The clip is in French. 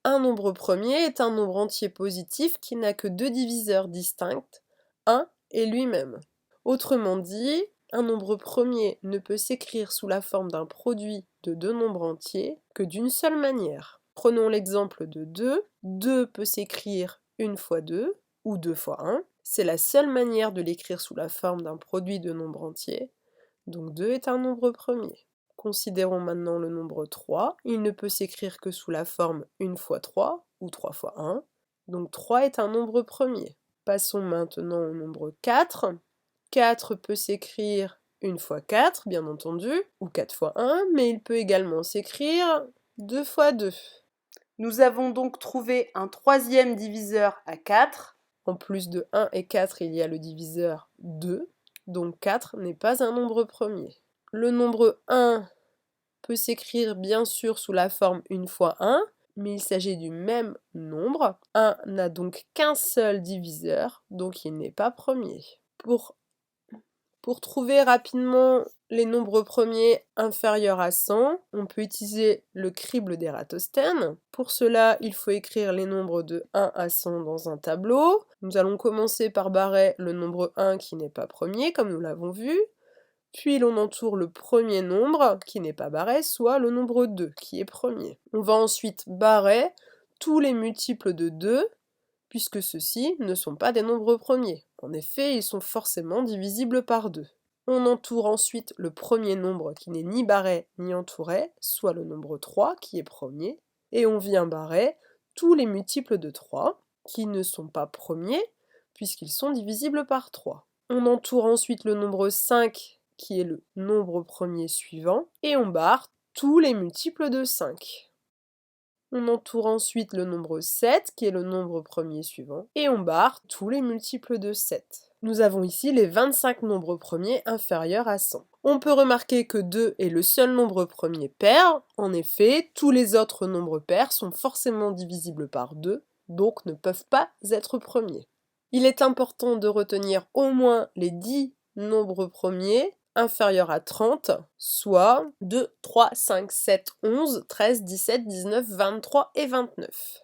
Un nombre premier est un nombre entier positif qui n'a que deux diviseurs distincts, 1 et lui-même. Autrement dit, un nombre premier ne peut s'écrire sous la forme d'un produit de deux nombres entiers que d'une seule manière. Prenons l'exemple de 2. 2 peut s'écrire 1 fois 2 ou 2 fois 1. C'est la seule manière de l'écrire sous la forme d'un produit de nombres entiers. Donc 2 est un nombre premier. Considérons maintenant le nombre 3. Il ne peut s'écrire que sous la forme 1 fois 3 ou 3 fois 1. Donc 3 est un nombre premier. Passons maintenant au nombre 4. 4 peut s'écrire 1 fois 4, bien entendu, ou 4 fois 1, mais il peut également s'écrire 2 fois 2. Nous avons donc trouvé un troisième diviseur à 4. En plus de 1 et 4, il y a le diviseur 2, donc 4 n'est pas un nombre premier. Le nombre 1 peut s'écrire bien sûr sous la forme 1 fois 1, mais il s'agit du même nombre. 1 n'a donc qu'un seul diviseur, donc il n'est pas premier. Pour trouver rapidement les nombres premiers inférieurs à 100, on peut utiliser le crible d'Ératosthène. Pour cela, il faut écrire les nombres de 1 à 100 dans un tableau. Nous allons commencer par barrer le nombre 1 qui n'est pas premier, comme nous l'avons vu. Puis l'on entoure le premier nombre qui n'est pas barré, soit le nombre 2 qui est premier. On va ensuite barrer tous les multiples de 2, puisque ceux-ci ne sont pas des nombres premiers. En effet, ils sont forcément divisibles par 2. On entoure ensuite le premier nombre qui n'est ni barré ni entouré, soit le nombre 3 qui est premier, et on vient barrer tous les multiples de 3 qui ne sont pas premiers, puisqu'ils sont divisibles par 3. On entoure ensuite le nombre 5 qui est le nombre premier suivant, et on barre tous les multiples de 5. On entoure ensuite le nombre 7, qui est le nombre premier suivant, et on barre tous les multiples de 7. Nous avons ici les 25 nombres premiers inférieurs à 100. On peut remarquer que 2 est le seul nombre premier pair. En effet, tous les autres nombres pairs sont forcément divisibles par 2, donc ne peuvent pas être premiers. Il est important de retenir au moins les 10 nombres premiers inférieurs à 30, soit 2, 3, 5, 7, 11, 13, 17, 19, 23 et 29.